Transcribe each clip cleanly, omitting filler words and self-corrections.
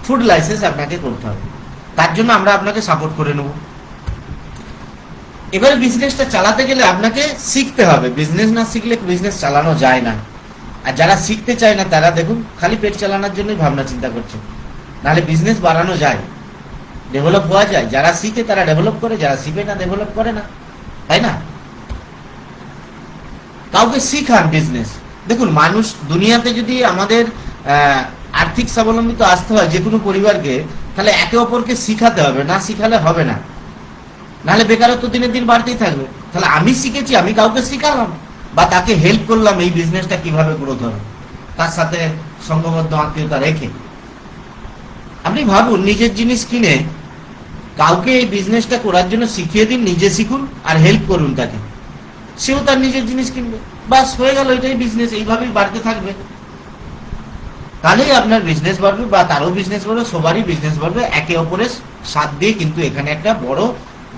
Food licence আপনাকে করতে হবে। তার জন্য আমরা আপনাকে সাপোর্ট করে নেব। এবারে বিজনেসটা চালাতে গেলে আপনাকে শিখতে হবে। বিজনেস না শিখলে বিজনেস চালানো যায় না। আর যারা শিখতে চায় না তারা দেখুন খালি পেট চালানোর জন্যই ভাবনা চিন্তা করছে, নাহলে বিজনেস বাড়ানো যায়, ডেভেলপ হওয়া যায়। যারা শিখে তারা ডেভেলপ করে, যারা শিখে না ডেভেলপ করে না, তাই না? কাউকে শিখান বিজনেস। দেখুন মানুষ দুনিয়াতে যদি আমাদের আর্থিক স্বাবলম্বিত আসতে হয় যে কোনো পরিবারকে, তাহলে একে অপরকে শিখাতে হবে, না শিখালে হবে না, নাহলে বেকারত্ব দিনের দিন বাড়তেই থাকবে। তাহলে আমি শিখেছি, আমি কাউকে শিখালাম বা তাকে হেল্প করলাম এই বিজনেসটা কিভাবে গ্রোথ হবে, তার সাথে সঙ্গবদ্ধ আত্মীয়তা রেখে। আপনি ভাবুন নিজের জিনিস কিনে কাউকে এই বিজনেসটা করার জন্য শিখিয়ে দিন, নিজে শিখুন আর হেল্প করুন তাকে, সেও তার নিজের জিনিস কিনবে, বাস হয়ে গেল, এটাই বিজনেস। এইভাবেই বাড়তে থাকবে, তাহলেই আপনার বিজনেস বাড়বে বা তারও বিজনেস বাড়বে, সবারই বিজনেস বাড়বে। একে অপরের সাথ দিয়ে কিন্তু এখানে একটা বড়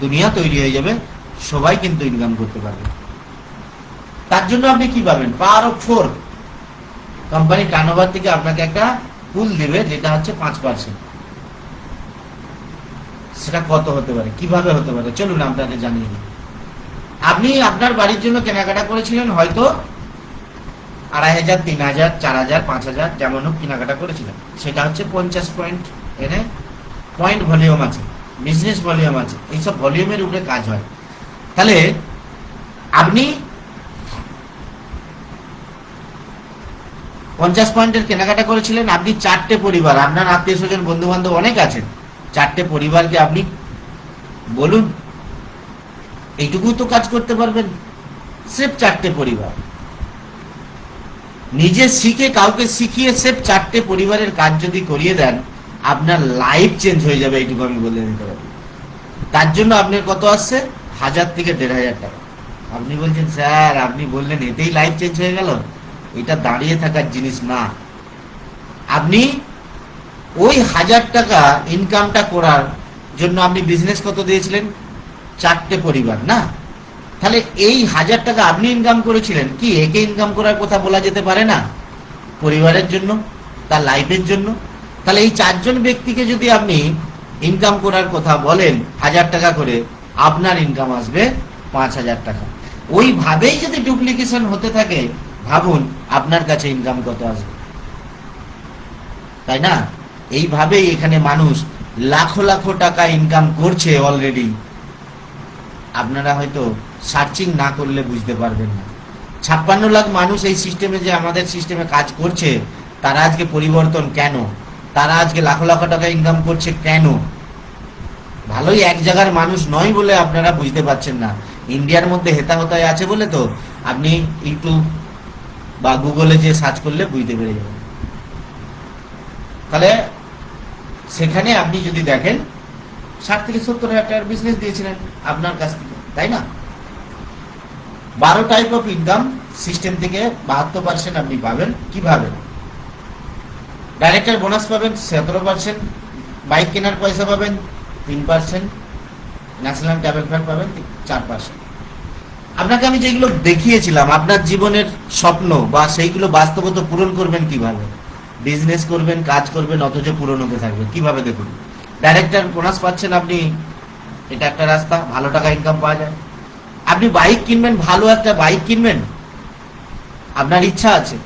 দুনিয়া তৈরি হয়ে যাবে, সবাই কিন্তু ইনকাম করতে পারবে। তার জন্য আপনি কি পাবেন? পাওয়ার অফ 4 কোম্পানি টার্নওভার থেকে আপনাকে একটা পুল দিবে, যেটা হচ্ছে 5%। সেটা কত হতে পারে, কিভাবে হতে পারে, চলুন আপনাকে জানিয়ে দিই। আপনি আপনার বাড়ির জন্য কেনাকাটা করেছিলেন, হয়তো 2500, 3000, 4000, 5000 যেমন হোক কেনাকাটা করেছিলেন, সেটা হচ্ছে 50 পয়েন্ট। এনে পয়েন্ট ভলিউম আছে, বিজনেস ভলিউম আছে, এইসব ভলিউমের উপরে কাজ হয়। তাহলে আপনি 50 পয়েন্টের কেনাকাটা করেছিলেন, আপনি 4টে পরিবার, আপনার আত্মীয় স্বজন বন্ধু বান্ধব অনেক আছেন, 4টে পরিবারকে আপনি বলুন, এইটুকু তো কাজ করতে পারবেন। সির্ফ 4টে পরিবার নিজে শিখে কাউকে শিখিয়ে সির্ফ 4টে পরিবারের কাজ যদি করিয়ে দেন, আপনার লাইফ চেঞ্জ হয়ে যাবে, এইটুকু আমি বলে দিতে পারি। তার জন্য আপনার কত আসছে? 1000 থেকে 1500 টাকা। আপনি বলছেন স্যার আপনি বললেন এতেই লাইফ চেঞ্জ হয়ে গেল, এটা দাঁড়িয়ে থাকার জিনিস না। আপনি ওই 1000 টাকা ইনকামটা করার জন্য আপনি বিজনেস কত দিয়েছিলেন? 4টে পরিবার, না? তাহলে এই 1000 টাকা আপনি ইনকাম করেছিলেন, কি একে ইনকাম করার কথা বলা যেতে পারে না? পরিবারের জন্য, তার লাইফের জন্য। তাহলে এই 4জন ব্যক্তিকে যদি আপনি ইনকাম করার কথা বলেন 1000 টাকা করে, আপনার ইনকাম আসবে 5000 টাকা। ওইভাবেই যদি ডুপ্লিকেশন হতে থাকে, ভাবুন আপনার কাছে ইনকাম কত আসবে, তাই না? এইভাবেই এখানে মানুষ লাখো লাখো টাকা ইনকাম করছে অলরেডি। আপনারা হয়তো সার্চিং না করলে বুঝতে পারবেন না। 56 লাখ মানুষ এই সিস্টেমে, যে আমাদের সিস্টেমে কাজ করছে, তারা আজকে পরিবর্তন কেন? তারা আজকে লাখো লাখো টাকা ইনকাম করছে কেন? ভালোই এক জায়গার মানুষ নয় বলে আপনারা বুঝতে পারছেন না। ইন্ডিয়ার মধ্যে হেতা হতায় আছে বলে তো আপনি ইউটিউব বা গুগলে যে সার্চ করলে বুঝতে পেরে যাবেন। তাহলে সেখানে আপনি যদি দেখেন 60 থেকে 70 হাজার টাকার বিজনেস দিয়েছিলেন আপনার কাছ থেকে, তাই না? 12 টাইপ অফ ইনকাম সিস্টেম থেকে 72% আপনি পাবেন। কিভাবে? ডাইরেক্টর বোনাস পাবেন 17%, বাইক কেনার পয়সা পাবেন 3%, ন্যাশনাল ট্রাভেল ফান্ড পাবেন 4%। আপনাকে আমি যেগুলো দেখিয়েছিলাম আপনার জীবনের স্বপ্ন, বা সেইগুলো বাস্তবতা পূরণ করবেন কিভাবে? বিজনেস করবেন, কাজ করবেন, অথচ পূরণ হতে থাকবে কিভাবে? দেখুন, ডাইরেক্টর বোনাস পাচ্ছেন আপনি, এটা একটা রাস্তা, ভালো টাকা ইনকাম পাওয়া যায়। আপনি বাইক কিনবেন, ভালো একটা বাইক কিনবেন, আপনার ইচ্ছা আছে,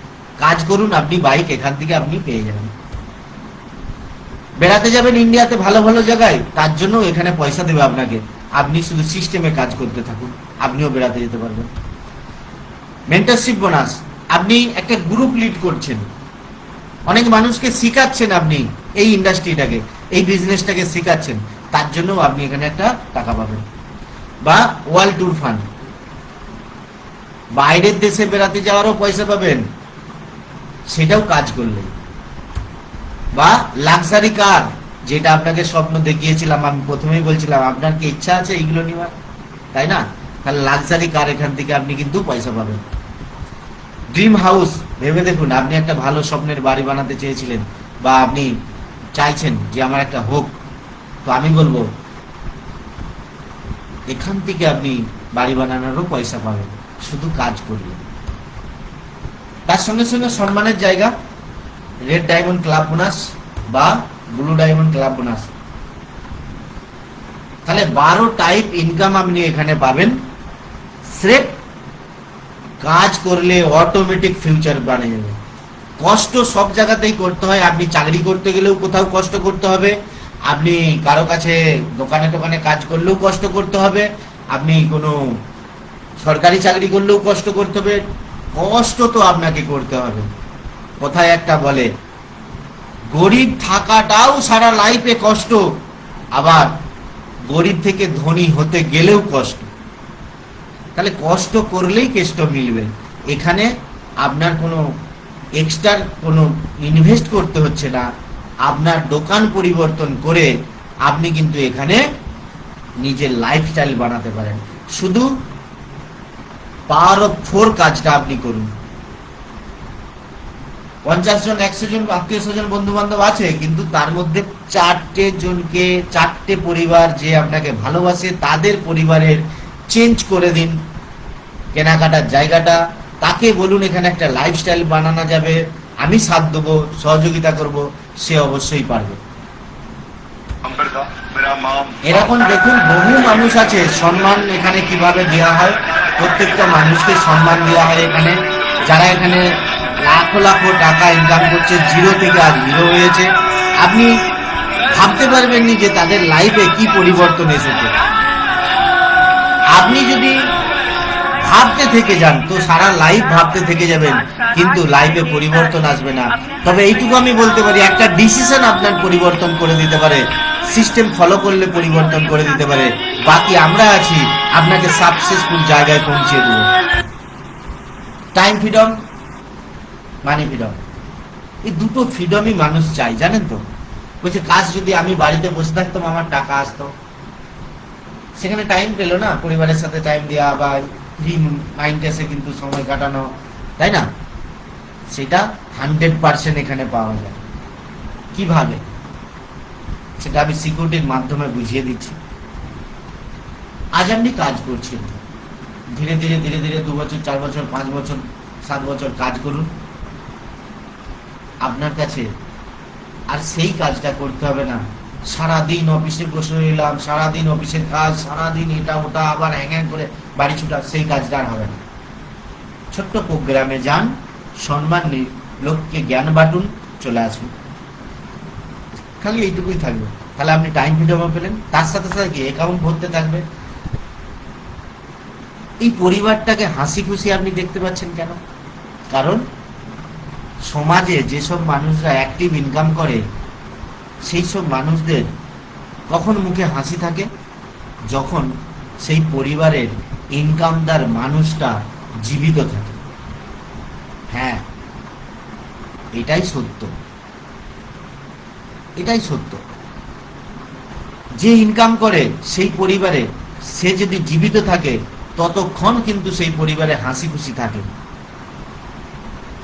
কাজ করুন, আপনি বাইক এখান থেকে আপনি পেয়ে যাবেন। বেড়াতে যাবেন ইন্ডিয়াতে ভালো ভালো জায়গায়, তার জন্য এখানে পয়সা দেবে আপনাকে, আপনি শুধু সিস্টেমে কাজ করতে থাকুন, আপনিও বেড়াতে যেতে পারবেন। মেন্টরশিপ বোনাস, আপনি একটা গ্রুপ লিড করছেন, অনেক মানুষকে শিখাচ্ছেন, আপনি এই ইন্ডাস্ট্রিটাকে, এই বিজনেসটাকে শিখাচ্ছেন, তার জন্য আপনি এখানে একটা টাকা পাবেন। বা ওয়ার্ল্ড ট্যুর ফান্ড, বাইরের দেশে বেড়াতে যাওয়ারও পয়সা পাবেন, সেটাও কাজ করলে। বা লাক্সারি কার, যেটা আপনাকে স্বপ্ন দেখিয়েছিলাম, আমি প্রথমেই বলছিলাম আপনার কি ইচ্ছা আছে এইগুলো নেওয়ার, তাই না? তাহলে লাক্সারি কার, এখান থেকে আপনি কিন্তু পয়সা পাবেন। ড্রিম হাউস, ভেবে দেখুন, আপনি একটা ভালো স্বপ্নের বাড়ি বানাতে চেয়েছিলেন, বা আপনি চাইছেন যে আমার একটা হোক, তো আমি বলবো এখান থেকে আপনি বাড়ি বানানোরও পয়সা পাবেন, শুধু কাজ করলে। তার সঙ্গে সঙ্গে সম্মানের জায়গা, রেড ডায়মন্ড ক্লাব বোনাস বা ব্লু ডায়মন্ড ক্লাব বোনাস। তাহলে 12 টাইপ ইনকাম আপনি এখানে পাবেন। স্রেফ কাজ করলে অটোমেটিক ফিউচার বানে যাবে। কষ্ট সব জায়গাতেই করতে হয়। আপনি চাকরি করতে গেলেও কোথাও কষ্ট করতে হবে, আপনি কারো কাছে দোকানে টোকানে কাজ করলেও কষ্ট করতে হবে, আপনি কোনো সরকারি চাকরি করলেও কষ্ট করতে হবে। কষ্ট তো আপনাকে করতে হবে। কোথায় একটা বলে, গরিব থাকাটাও সারা লাইফে কষ্ট, আবার গরিব থেকে ধনী হতে গেলেও কষ্ট। তাহলে কষ্ট করলেই কেষ্ট মিলবে। এখানে আপনার কোনো এক্সট্রা কোনো ইনভেস্ট করতে হচ্ছে না। আপনার দোকান পরিবর্তন করে আপনি কিন্তু এখানে নিজের লাইফস্টাইল বানাতে পারেন। শুধু পাওয়ার অফ 4 কাজটা আপনি করুন। 50 জন 100 জন আত্মীয় স্বজন বন্ধু বান্ধব আছে, কিন্তু তার মধ্যে 4টে জনকে, 4টে পরিবার যে আপনাকে ভালোবাসে, তাদের পরিবারের চেঞ্জ করে দিন কেনাকাটার জায়গাটা। তাকে বলুন এখানে একটা লাইফস্টাইল বানানো যাবে, আমি সাথ দেবো, সহযোগিতা করব, সে অবশ্যই পারবে। এরকম দেখুন বহু মানুষ আছে। সম্মান এখানে কিভাবে দেওয়া হয়, প্রত্যেকটা মানুষকে সম্মান দেওয়া হয় এখানে। যারা এখানে লাখো লাখো টাকা ইনকাম করছে, জিরো থেকে আজ হিরো হয়েছে, আপনি ভাবতে পারবেননি যে তাদের লাইফে কি পরিবর্তন এসেছে। আপনি যদি ভাবতে থেকে যান তো সারা লাইফ ভাবতে থেকে যাবেন, কিন্তু লাইফে পরিবর্তন আসবে না। তবে এইটুকু আমি বলতে পারি, একটা ডিসিশন আপনার পরিবর্তন করে দিতে পারে, সিস্টেম ফলো করলে পরিবর্তন করে দিতে পারে। বাকি আমরা আছি আপনাকে সাকসেসফুল জায়গায় পৌঁছে দেব। টাইম ফ্রিডম, মানি ফ্রিডম, এই দুটো ফ্রিডমই মানুষ চাই, জানেন তো। বলছে কাজ যদি আমি বাড়িতে বসে থাকতাম আমার টাকা আসতো, সেখানে টাইম পেলো না পরিবারের সাথে টাইম দেওয়া বা ফ্রি মাইন্ডে কিন্তু সময় কাটানো, তাই না? সেটা 100% এখানে পাওয়া যায়। কিভাবে সেটা আমি সিকিউরিটির মাধ্যমে বুঝিয়ে দিচ্ছি। আজ আপনি কাজ করছেন, ধীরে ধীরে ধীরে ধীরে 2 বছর 4 বছর 5 বছর 7 বছর কাজ করুন। আপনার কাছে আর সেই কাজটা করতে হবে না। সারাদিন অফিসে বসে রইলাম, সারাদিন অফিসের কাজ, সারাদিন এটা ওটা, আবার হ্যাং করে বাড়ি ছুটা, সেই কাজটা আর হবে না। ছোট্ট প্রোগ্রামে যান, সম্মান নিন, লোককে জ্ঞান বাটুন, চলে আসুন। খালি এইটুকুই থাকবে। তাহলে আপনি টাইম ফ্রিডমও পেলেন, তার সাথে সাথে কি অ্যাকাউন্ট ভরতে থাকবে। এই পরিবারটাকে হাসি খুশি আপনি দেখতে পাচ্ছেন কেন? কারণ সমাজে যেসব মানুষরা অ্যাক্টিভ ইনকাম করে, সেই সব মানুষদের কখন মুখে হাসি থাকে? যখন সেই পরিবারের ইনকামদার মানুষটা জীবিত থাকে। হ্যাঁ, এটাই সত্য, এটাই সত্য। যে ইনকাম করে সেই পরিবারে সে যদি জীবিত থাকে, ততক্ষণ কিন্তু সেই পরিবারে হাসি খুশি থাকে।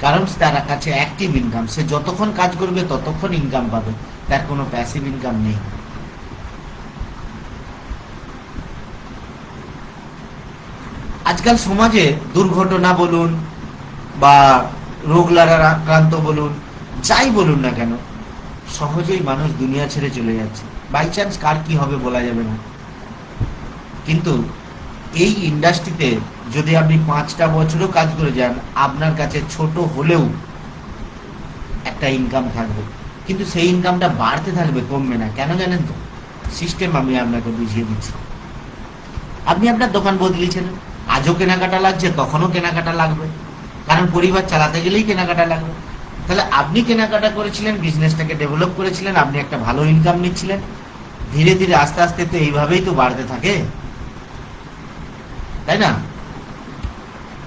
কারণ তার কাছে অ্যাক্টিভ ইনকাম, সে যতক্ষণ কাজ করবে ততক্ষণ ইনকাম পাবে, তার কোনো প্যাসিভ ইনকাম নেই। আজকাল সমাজে দুর্ঘটনা বলুন বা রোগ লাগার আক্রান্ত বলুন, যাই বলুন না কেন, সহজেই মানুষ দুনিয়া ছেড়ে চলে যাচ্ছে। বাই চান্স কার কি হবে বলা যাবে না। কিন্তু এই ইন্ডাস্ট্রিতে যদি আপনি 5টা বছরও কাজ করে যান, আপনার কাছে ছোট হলেও একটা ইনকাম থাকবে, কিন্তু সেই ইনকামটা বাড়তে থাকবে, কমবে না। কেন জানেন তো? সিস্টেম আমি আপনাকে বুঝিয়ে দিচ্ছি। আপনি আপনার দোকান বদলিয়েছেন, আজও কেনাকাটা লাগছে, তখনও কেনাকাটা লাগবে, কারণ পরিবার চালাতে গেলেই কেনাকাটা লাগবে। তাহলে আপনি কেনাকাটা করেছিলেন, বিজনেসটাকে ডেভেলপ করেছিলেন, আপনি একটা ভালো ইনকাম নিচ্ছিলেন, ধীরে ধীরে আস্তে আস্তে তো এইভাবেই তো বাড়তে থাকে, তাই না?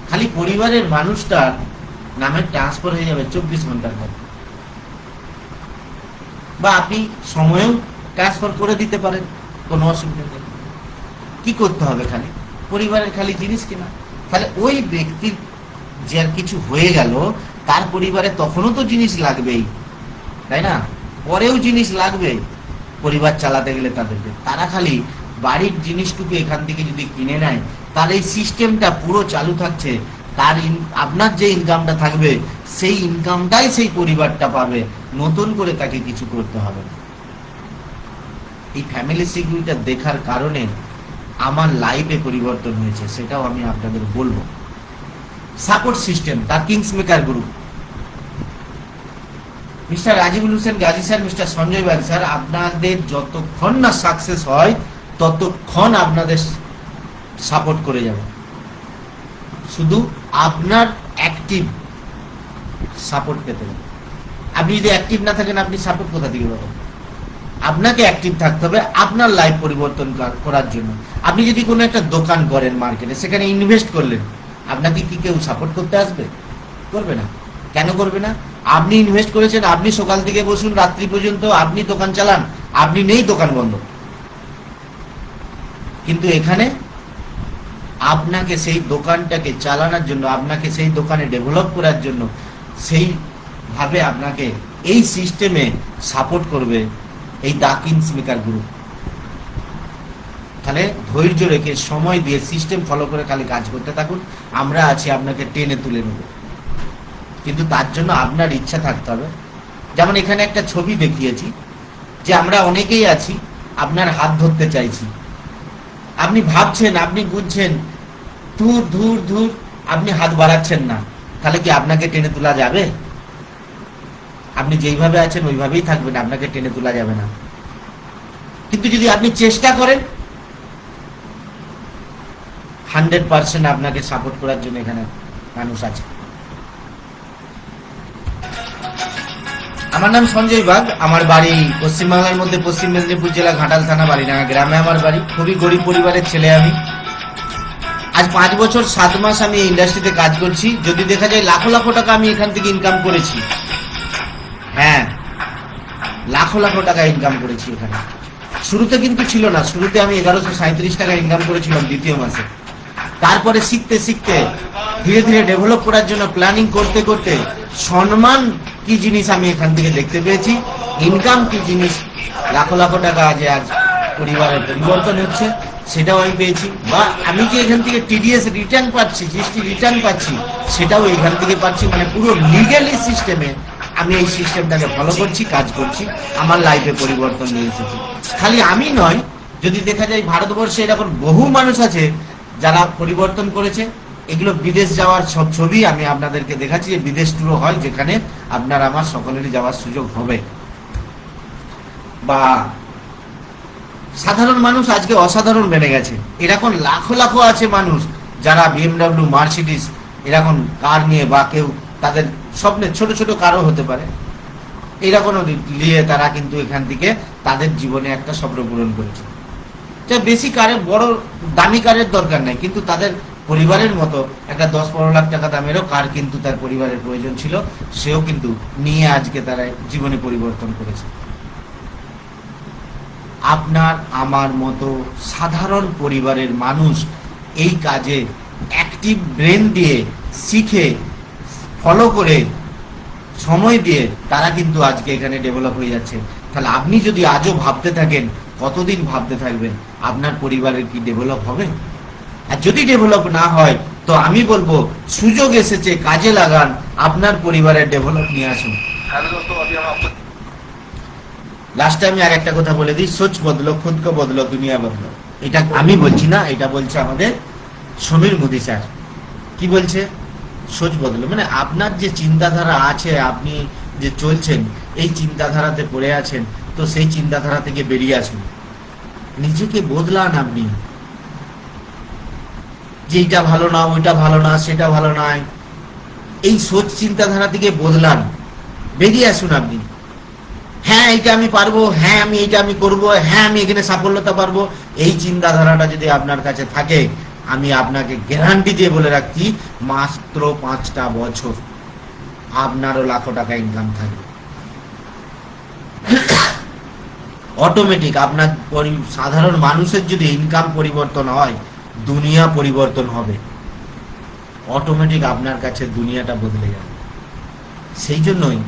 খালি পরিবারের মানুষটার নামে ট্রান্সফার হয়ে যাবে 24 ঘন্টার মধ্যে, বা আপনি সময়েও ট্রান্সফার করে দিতে পারেন, কোনো অসুবিধা নেই। কি করতে হবে? খালি পরিবারের খালি জিনিস কেনা। তাহলে ওই ব্যক্তির যে আর কিছু হয়ে গেল, তার পরিবারে তখনও তো জিনিস লাগবেই, তাই না? পরেও জিনিস লাগবে পরিবার চালাতে গেলে তাদেরকে। তারা খালি বাড়ির জিনিসটুকু এখান থেকে যদি কিনে নেয়, তার এই সিস্টেমটা পুরো চালু থাকছে। তার আপনার যে ইনকামটা থাকবে, সেই ইনকামটাই সেই পরিবারটা পাবে, নতুন করে তাকে কিছু করতে হবে না। এই ফ্যামিলি সিকিউরিটিটা দেখার কারণে আমার লাইফে পরিবর্তন হয়েছে, সেটাও আমি আপনাদের বলবো। Support system, the Kings Maker Group, mister Rajibul Hossain Gazi sir, mister Sanjay Bag sir, আপনাদের যতক্ষণ না সাকসেস হয় ততক্ষণ আপনাদের সাপোর্ট করে যাবে। শুধু আপনার অ্যাক্টিভ সাপোর্ট পেতে হবে। আপনি যদি অ্যাক্টিভ না থাকেন আপনি সাপোর্ট কোথা থেকে পাবেন? আপনাকে অ্যাক্টিভ থাকতে হবে আপনার লাইফ পরিবর্তন করার জন্য। আপনি যদি কোনো একটা দোকান করেন মার্কেটে, সেখানে ইনভেস্ট করলেন, আপনাকে কি কেউ সাপোর্ট করতে আসবে? করবে না। কেন করবে না? আপনি ইনভেস্ট করেছেন, আপনি সকাল থেকে বসুন রাত্রি পর্যন্ত, আপনি দোকান চালান, আপনি নেই, দোকান বন্ধ। কিন্তু এখানে আপনাকে সেই দোকানটাকে চালানোর জন্য, আপনাকে সেই দোকানে ডেভেলপ করার জন্য, সেইভাবে আপনাকে এই সিস্টেমে সাপোর্ট করবে এই দ্য কিংস মেকার গ্রুপ। তাহলে ধৈর্য রেখে সময় দিয়ে সিস্টেম ফলো করে খালি কাজ করতে থাকুন, আমরা আছি আপনাকে টেনে তুলে নেব। কিন্তু তার জন্য আপনার ইচ্ছা থাকতে হবে। যেমন এখানে একটা ছবি দেখিয়েছি যে আমরা অনেকেই আছি আপনার হাত ধরতে চাইছি, আপনি ভাবছেন, আপনি বুঝছেন, ধুর ধুর ধুর, আপনি হাত বাড়াচ্ছেন না, তাহলে কি আপনাকে টেনে তোলা যাবে? আপনি যেইভাবে আছেন ওইভাবেই থাকবেন, আপনাকে টেনে তোলা যাবে না। কিন্তু যদি আপনি চেষ্টা করেন, 100% আপনাকে সাপোর্ট করার জন্য এখানে মানুষ আছে। আমার নাম সঞ্জয় বাগ, আমার বাড়ি পশ্চিমবাংলার মধ্যে পশ্চিম মেদিনীপুর জেলা ঘাটাল থানা বাড়িডাঙ্গা গ্রামে আমার বাড়ি। খুবই গরিব পরিবারের ছেলে আমি। আজ 5 বছর 7 মাস আমি এই ইন্ডাস্ট্রিতে কাজ করছি। যদি দেখা যায় লাখো লাখো টাকা আমি এখান থেকে ইনকাম করেছি। হ্যাঁ, লাখো লাখো টাকা ইনকাম করেছি এখানে। শুরুতে কিন্তু ছিল না, শুরুতে আমি 1137 টাকা ইনকাম করেছিলাম দ্বিতীয় মাসে। তারপরে শিখতে শিখতে ধীরে ধীরে ডেভেলপ করার জন্য প্ল্যানিং করতে করতে সম্মান কি জিনিস আমি এখান থেকে দেখতে পেয়েছি, ইনকাম কি জিনিস, লাখো লাখো টাকা আজ পরিবারের পরিবর্তন হচ্ছে, সেটাও আমি পেয়েছি। বা আমি যে এখান থেকে টিডিএস রিটার্ন পাচ্ছি, জিএসটি রিটার্ন পাচ্ছি, সেটাও এখান থেকে পাচ্ছি। মানে পুরো লিগ্যালি সিস্টেমে আমি এই সিস্টেমটাকে ফলো করছি, কাজ করছি, আমার লাইফে পরিবর্তন নিয়ে এসেছি। খালি আমি নয়, যদি দেখা যায় ভারতবর্ষে এরকম বহু মানুষ আছে যারা পরিবর্তন করেছে। এগুলো বিদেশ যাওয়ার সব ছবি আমি আপনাদেরকে দেখাচ্ছি, যে বিদেশ ট্যুরও হয়, যেখানে আপনার আমার সকলেরই যাওয়ার সুযোগ হবে। বা সাধারণ মানুষ আজকে অসাধারণ বেড়ে গেছে, এরকম লাখো লাখো আছে মানুষ যারা বিএমডাব্লিউ, মার্সিডিজ এরকম কার নিয়ে, বা কেউ তাদের স্বপ্নে ছোট ছোট কারও হতে পারে, এরকম নিয়ে তারা কিন্তু এখান থেকে তাদের জীবনে একটা স্বপ্ন পূরণ করেছে। বেশি কারের, বড় দামি কারের দরকার নাই, কিন্তু তাদের পরিবারের মতো একটা 10-15 লাখ টাকা দামেরও কার কিন্তু তার পরিবারের প্রয়োজন ছিল, সেও কিন্তু নিয়ে আজকে তারা জীবনে পরিবর্তন করেছে। আপনার আমার মতো সাধারণ পরিবারের মানুষ এই কাজে অ্যাক্টিভ ব্রেন দিয়ে শিখে ফলো করে সময় দিয়ে তারা কিন্তু আজকে এখানে ডেভেলপ হয়ে যাচ্ছে। তাহলে আপনি যদি আজও ভাবতে থাকেন, কতদিন ভাবতে থাকবেন আপনার পরিবারের কি ডেভেলপ হবে? আর যদি ডেভেলপ না হয় তো আমি বলবো সুযোগ এসেছে, কাজে লাগান, আপনার পরিবারের ডেভেলপ নিয়ে আসুন। লাস্টে আমি আর একটা কথা বলে দিই, সোচ বদলো, খুদ কো বদলো, দুনিয়া বদলো। এটা আমি বলছি না, এটা বলছে আমাদের সমীর মোদী স্যার। কি বলছে? সোচ বদলো, মানে আপনার যে চিন্তাধারা আছে, আপনি যে চলছেন এই চিন্তাধারাতে পড়ে আছেন, তো সেই চিন্তাধারা থেকে বেরিয়ে আসুন, নিজেকে বদলান। আপনি যে এইটা ভালো না, ওইটা ভালো না, সেটা ভালো নয়, এই সোচ চিন্তাধারা থেকে বদলান, বেরিয়ে আসুন আপনি। হ্যাঁ এইটা আমি পারবো, হ্যাঁ আমি এইটা আমি করবো, হ্যাঁ আমি এখানে সাফল্যতা পারবো, এই চিন্তাধারাটা যদি আপনার কাছে থাকে, আমি আপনাকে গ্যারান্টি দিয়ে বলে রাখছি, মাত্র 5টা বছর আপনারও লাখো টাকা ইনকাম থাকবে অটোমেটিক। আপনার সাধারণ মানুষের যদি ইনকাম পরিবর্তন হয়, দুনিয়া পরিবর্তন হবে অটোমেটিক, আপনার কাছে দুনিয়াটা বদলে যাবে। সেই জন্যই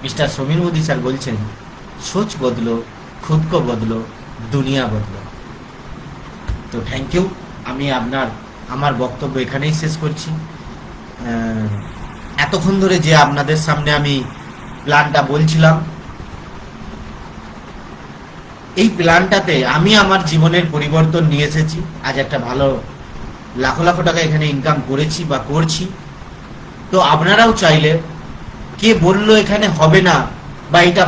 মিস্টার সমীর মোদী স্যার বলছেন, সোচ বদলো, খুদ কো বদলো, দুনিয়া বদলো। তো থ্যাংক ইউ। আমি আমার বক্তব্য এখানেই শেষ করছি। এতক্ষণ ধরে যে আপনাদের সামনে আমি প্ল্যানটা বলছিলাম, এই প্ল্যানটাতে আমি আমার জীবনের পরিবর্তন নিয়ে এসেছি। আজ একটা ভালো লাখো লাখো টাকা এখানে ইনকাম করেছি বা করছি। তো আপনারাও চাইলে, কে বললো এখানে হবে না বা এটা